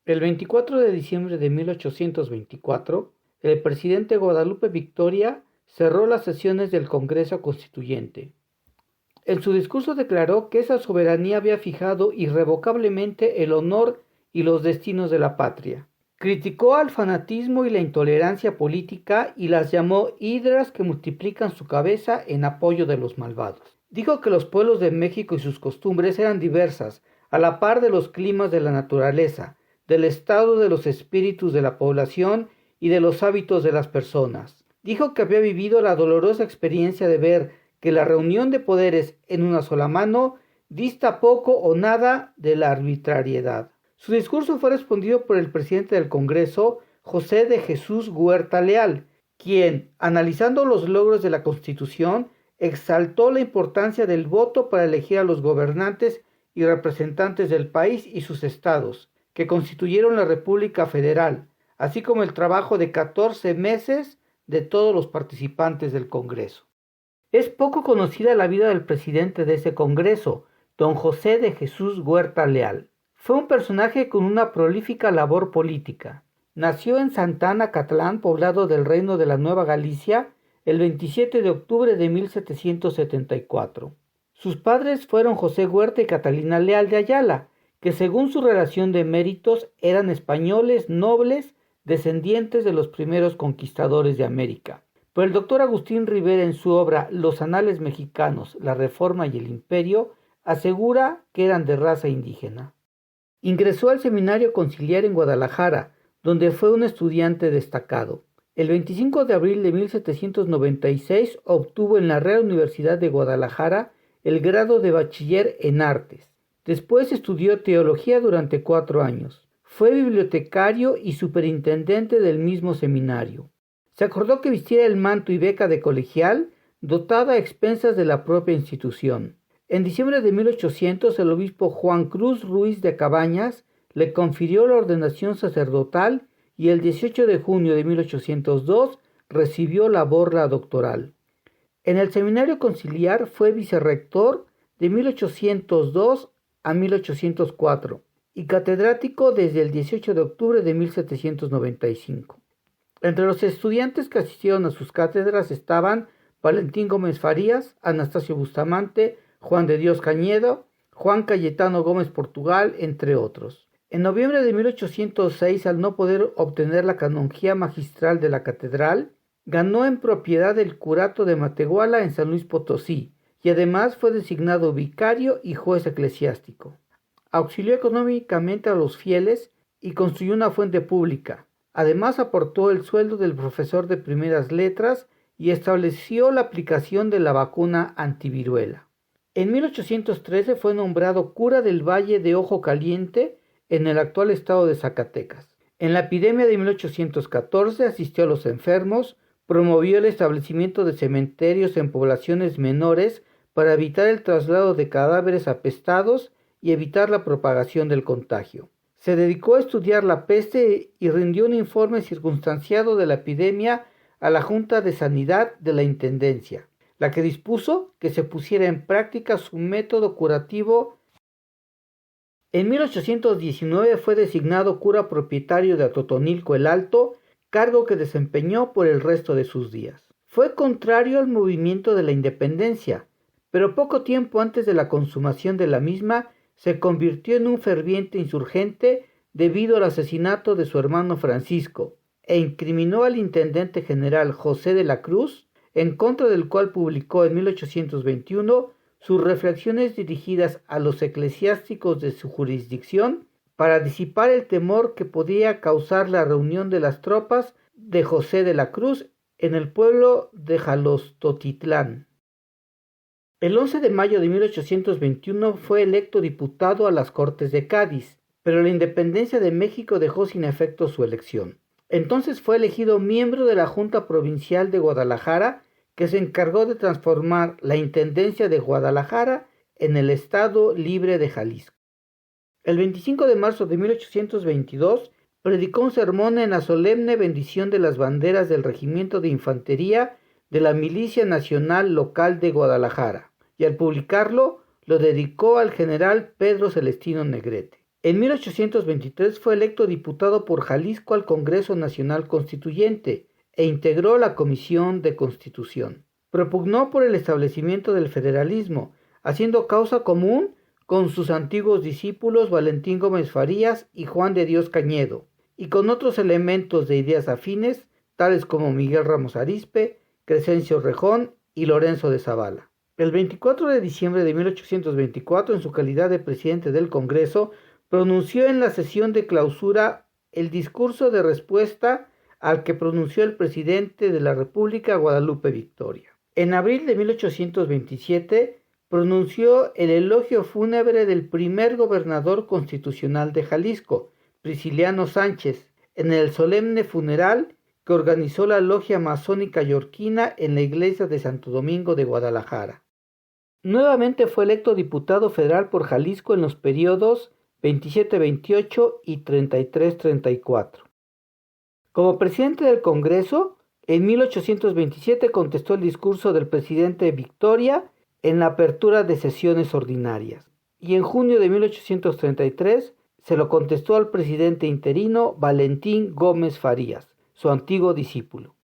El 24 de diciembre de 1824, el presidente Guadalupe Victoria cerró las sesiones del Congreso Constituyente. En su discurso declaró que esa soberanía había fijado irrevocablemente el honor y los destinos de la patria. Criticó al fanatismo y la intolerancia política y las llamó hidras que multiplican su cabeza en apoyo de los malvados. Dijo que los pueblos de México y sus costumbres eran diversas, a la par de los climas de la naturaleza, del estado de los espíritus de la población y de los hábitos de las personas. Dijo que había vivido la dolorosa experiencia de ver que la reunión de poderes en una sola mano dista poco o nada de la arbitrariedad. Su discurso fue respondido por el presidente del Congreso, José de Jesús Huerta Leal, quien, analizando los logros de la Constitución, exaltó la importancia del voto para elegir a los gobernantes y representantes del país y sus estados, que constituyeron la República Federal, así como el trabajo de 14 meses de todos los participantes del Congreso. Es poco conocida la vida del presidente de ese Congreso, don José de Jesús Huerta Leal. Fue un personaje con una prolífica labor política. Nació en Santa Ana Catlán, poblado del Reino de la Nueva Galicia, el 27 de octubre de 1774. Sus padres fueron José Huerta y Catalina Leal de Ayala, que según su relación de méritos eran españoles nobles descendientes de los primeros conquistadores de América. Pero el doctor Agustín Rivera, en su obra Los Anales Mexicanos, la Reforma y el Imperio, asegura que eran de raza indígena. Ingresó al Seminario Conciliar en Guadalajara, donde fue un estudiante destacado. El 25 de abril de 1796 obtuvo en la Real Universidad de Guadalajara el grado de bachiller en artes. Después estudió teología durante 4 años. Fue bibliotecario y superintendente del mismo seminario. Se acordó que vistiera el manto y beca de colegial, dotada a expensas de la propia institución. En diciembre de 1800, el obispo Juan Cruz Ruiz de Cabañas le confirió la ordenación sacerdotal y el 18 de junio de 1802 recibió la borla doctoral. En el Seminario Conciliar fue vicerrector de 1802 a 1804 y catedrático desde el 18 de octubre de 1795. Entre los estudiantes que asistieron a sus cátedras estaban Valentín Gómez Farías, Anastasio Bustamante, Juan de Dios Cañedo, Juan Cayetano Gómez Portugal, entre otros. En noviembre de 1806, al no poder obtener la canonjía magistral de la catedral, ganó en propiedad el curato de Matehuala en San Luis Potosí, y además fue designado vicario y juez eclesiástico. Auxilió económicamente a los fieles y construyó una fuente pública. Además aportó el sueldo del profesor de primeras letras y estableció la aplicación de la vacuna antiviruela. En 1813 fue nombrado cura del Valle de Ojo Caliente en el actual estado de Zacatecas. En la epidemia de 1814 asistió a los enfermos, promovió el establecimiento de cementerios en poblaciones menores para evitar el traslado de cadáveres apestados y evitar la propagación del contagio. Se dedicó a estudiar la peste y rindió un informe circunstanciado de la epidemia a la Junta de Sanidad de la Intendencia, la que dispuso que se pusiera en práctica su método curativo. En 1819 fue designado cura propietario de Atotonilco el Alto, cargo que desempeñó por el resto de sus días. Fue contrario al movimiento de la independencia, pero poco tiempo antes de la consumación de la misma se convirtió en un ferviente insurgente debido al asesinato de su hermano Francisco, e incriminó al intendente general José de la Cruz, en contra del cual publicó en 1821 sus reflexiones dirigidas a los eclesiásticos de su jurisdicción para disipar el temor que podía causar la reunión de las tropas de José de la Cruz en el pueblo de Jalostotitlán. El 11 de mayo de 1821 fue electo diputado a las Cortes de Cádiz, pero la independencia de México dejó sin efecto su elección. Entonces fue elegido miembro de la Junta Provincial de Guadalajara, que se encargó de transformar la Intendencia de Guadalajara en el Estado Libre de Jalisco. El 25 de marzo de 1822 predicó un sermón en la solemne bendición de las banderas del Regimiento de Infantería de la Milicia Nacional Local de Guadalajara, y al publicarlo lo dedicó al general Pedro Celestino Negrete. En 1823 fue electo diputado por Jalisco al Congreso Nacional Constituyente e integró la Comisión de Constitución. Propugnó por el establecimiento del federalismo, haciendo causa común con sus antiguos discípulos Valentín Gómez Farías y Juan de Dios Cañedo, y con otros elementos de ideas afines, tales como Miguel Ramos Arizpe, Crescencio Rejón y Lorenzo de Zavala. El 24 de diciembre de 1824, en su calidad de presidente del Congreso, pronunció en la sesión de clausura el discurso de respuesta al que pronunció el presidente de la República, Guadalupe Victoria. En abril de 1827, pronunció el elogio fúnebre del primer gobernador constitucional de Jalisco, Prisciliano Sánchez, en el solemne funeral que organizó la logia masónica yorquina en la iglesia de Santo Domingo de Guadalajara. Nuevamente fue electo diputado federal por Jalisco en los periodos 27-28 y 33-34. Como presidente del Congreso, en 1827 contestó el discurso del presidente Victoria en la apertura de sesiones ordinarias, y en junio de 1833 se lo contestó al presidente interino Valentín Gómez Farías, su antiguo discípulo.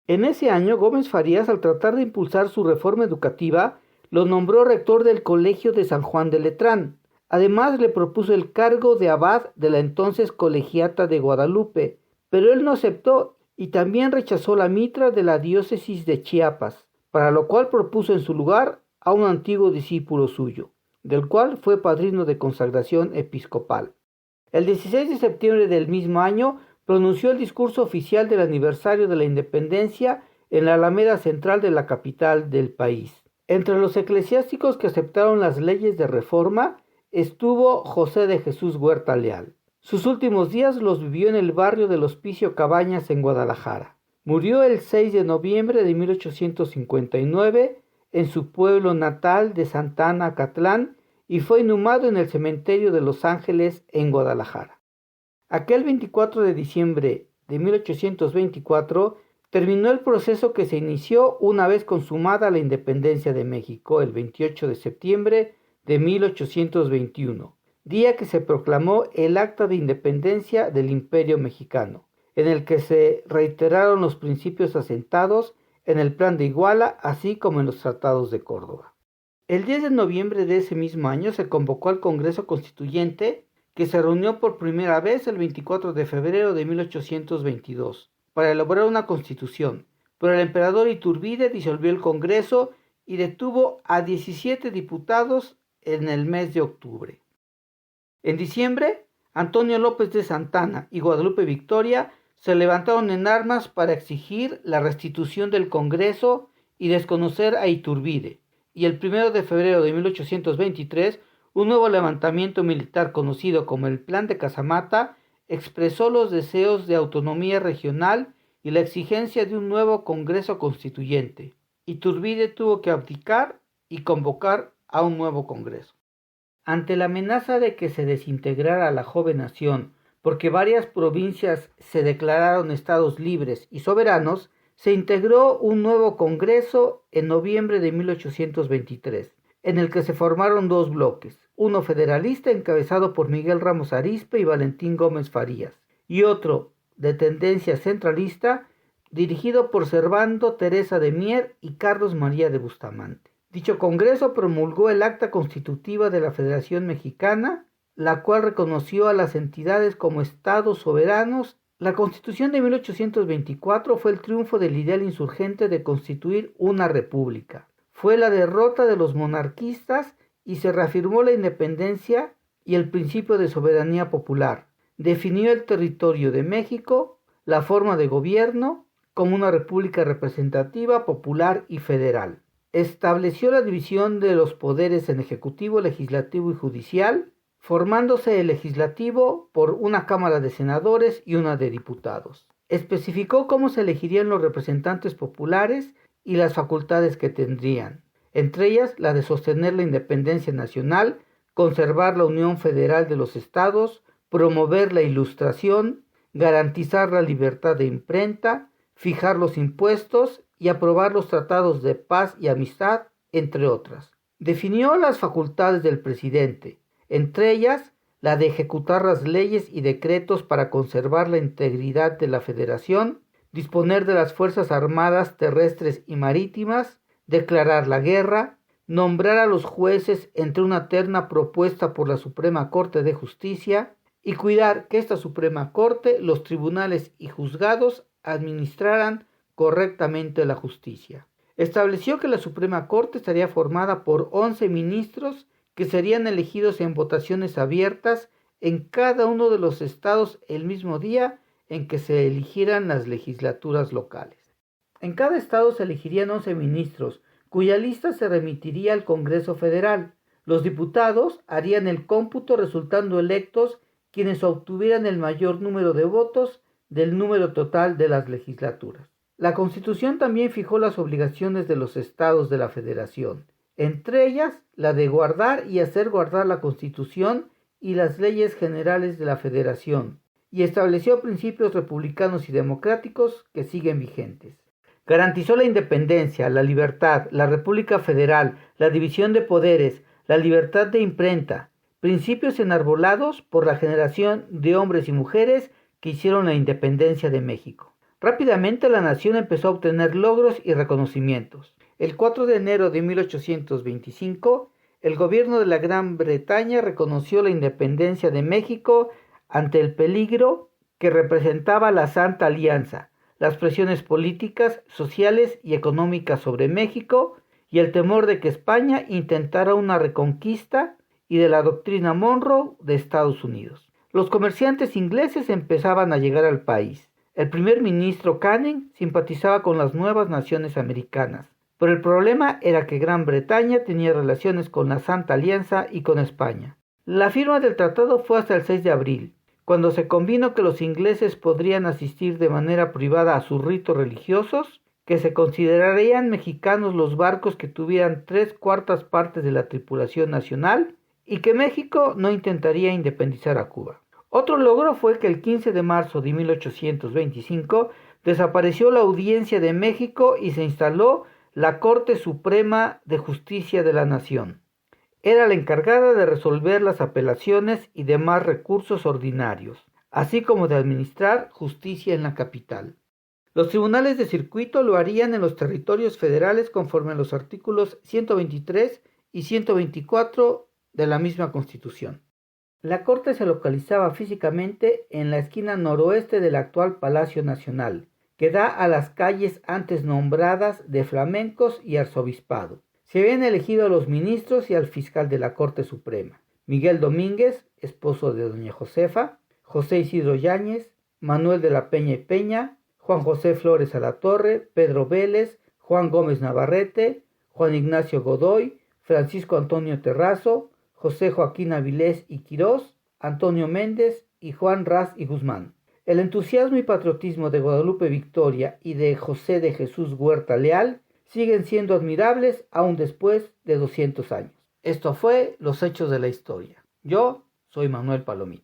En ese año, Gómez Farías, al tratar de impulsar su reforma educativa, lo nombró rector del Colegio de San Juan de Letrán. Además, le propuso el cargo de abad de la entonces Colegiata de Guadalupe, pero él no aceptó y también rechazó la mitra de la diócesis de Chiapas, para lo cual propuso en su lugar a un antiguo discípulo suyo, del cual fue padrino de consagración episcopal. El 16 de septiembre del mismo año pronunció el discurso oficial del aniversario de la independencia en la Alameda Central de la capital del país. Entre los eclesiásticos que aceptaron las leyes de reforma estuvo José de Jesús Huerta Leal. Sus últimos días los vivió en el barrio del Hospicio Cabañas en Guadalajara. Murió el 6 de noviembre de 1859 en su pueblo natal de Santa Ana, Acatlán, y fue inhumado en el cementerio de Los Ángeles en Guadalajara. Aquel 24 de diciembre de 1824 terminó el proceso que se inició una vez consumada la independencia de México el 28 de septiembre de 1821, día que se proclamó el Acta de Independencia del Imperio Mexicano, en el que se reiteraron los principios asentados en el Plan de Iguala, así como en los tratados de Córdoba. El 10 de noviembre de ese mismo año se convocó al Congreso Constituyente, que se reunió por primera vez el 24 de febrero de 1822, para elaborar una constitución, pero el emperador Iturbide disolvió el Congreso y detuvo a 17 diputados en el mes de octubre. En diciembre, Antonio López de Santana y Guadalupe Victoria se levantaron en armas para exigir la restitución del Congreso y desconocer a Iturbide, y el 1 de febrero de 1823, un nuevo levantamiento militar conocido como el Plan de Casamata expresó los deseos de autonomía regional y la exigencia de un nuevo Congreso Constituyente. Iturbide tuvo que abdicar y convocar a un nuevo Congreso. Ante la amenaza de que se desintegrara la joven nación, porque varias provincias se declararon estados libres y soberanos, se integró un nuevo Congreso en noviembre de 1823, en el que se formaron dos bloques, uno federalista encabezado por Miguel Ramos Arizpe y Valentín Gómez Farías, y otro de tendencia centralista dirigido por Servando Teresa de Mier y Carlos María de Bustamante. Dicho Congreso promulgó el Acta Constitutiva de la Federación Mexicana, la cual reconoció a las entidades como estados soberanos. La Constitución de 1824 fue el triunfo del ideal insurgente de constituir una república. Fue la derrota de los monarquistas y se reafirmó la independencia y el principio de soberanía popular. Definió el territorio de México, la forma de gobierno, como una república representativa, popular y federal. Estableció la división de los poderes en ejecutivo, legislativo y judicial, formándose el legislativo por una Cámara de Senadores y una de Diputados. Especificó cómo se elegirían los representantes populares y las facultades que tendrían, entre ellas la de sostener la independencia nacional, conservar la unión federal de los estados, promover la ilustración, garantizar la libertad de imprenta, fijar los impuestos y aprobar los tratados de paz y amistad, entre otras. Definió las facultades del presidente, entre ellas la de ejecutar las leyes y decretos para conservar la integridad de la Federación, disponer de las Fuerzas Armadas terrestres y marítimas, declarar la guerra, nombrar a los jueces entre una terna propuesta por la Suprema Corte de Justicia y cuidar que esta Suprema Corte, los tribunales y juzgados administraran correctamente la justicia. Estableció que la Suprema Corte estaría formada por 11 ministros que serían elegidos en votaciones abiertas en cada uno de los estados el mismo día en que se eligieran las legislaturas locales. En cada estado se elegirían 11 ministros, cuya lista se remitiría al Congreso Federal. Los diputados harían el cómputo resultando electos quienes obtuvieran el mayor número de votos del número total de las legislaturas. La Constitución también fijó las obligaciones de los estados de la Federación, entre ellas la de guardar y hacer guardar la Constitución y las leyes generales de la Federación, y estableció principios republicanos y democráticos que siguen vigentes. Garantizó la independencia, la libertad, la República Federal, la división de poderes, la libertad de imprenta, principios enarbolados por la generación de hombres y mujeres que hicieron la independencia de México. Rápidamente la nación empezó a obtener logros y reconocimientos. El 4 de enero de 1825, el gobierno de la Gran Bretaña reconoció la independencia de México ante el peligro que representaba la Santa Alianza, las presiones políticas, sociales y económicas sobre México y el temor de que España intentara una reconquista y de la doctrina Monroe de Estados Unidos. Los comerciantes ingleses empezaban a llegar al país. El primer ministro Canning simpatizaba con las nuevas naciones americanas, pero el problema era que Gran Bretaña tenía relaciones con la Santa Alianza y con España. La firma del tratado fue hasta el 6 de abril, cuando se convino que los ingleses podrían asistir de manera privada a sus ritos religiosos, que se considerarían mexicanos los barcos que tuvieran 3/4 partes de la tripulación nacional y que México no intentaría independizar a Cuba. Otro logro fue que el 15 de marzo de 1825 desapareció la Audiencia de México y se instaló la Corte Suprema de Justicia de la Nación. Era la encargada de resolver las apelaciones y demás recursos ordinarios, así como de administrar justicia en la capital. Los tribunales de circuito lo harían en los territorios federales conforme a los artículos 123 y 124 de la misma Constitución. La Corte se localizaba físicamente en la esquina noroeste del actual Palacio Nacional, que da a las calles antes nombradas de Flamencos y Arzobispado. Se habían elegido a los ministros y al fiscal de la Corte Suprema: Miguel Domínguez, esposo de doña Josefa, José Isidro Yáñez, Manuel de la Peña y Peña, Juan José Flores Alatorre, Pedro Vélez, Juan Gómez Navarrete, Juan Ignacio Godoy, Francisco Antonio Terrazo, José Joaquín Avilés y Quirós, Antonio Méndez y Juan Ras y Guzmán. El entusiasmo y patriotismo de Guadalupe Victoria y de José de Jesús Huerta Leal siguen siendo admirables aún después de 200 años. Esto fue Los Hechos de la Historia. Yo soy Manuel Palomino.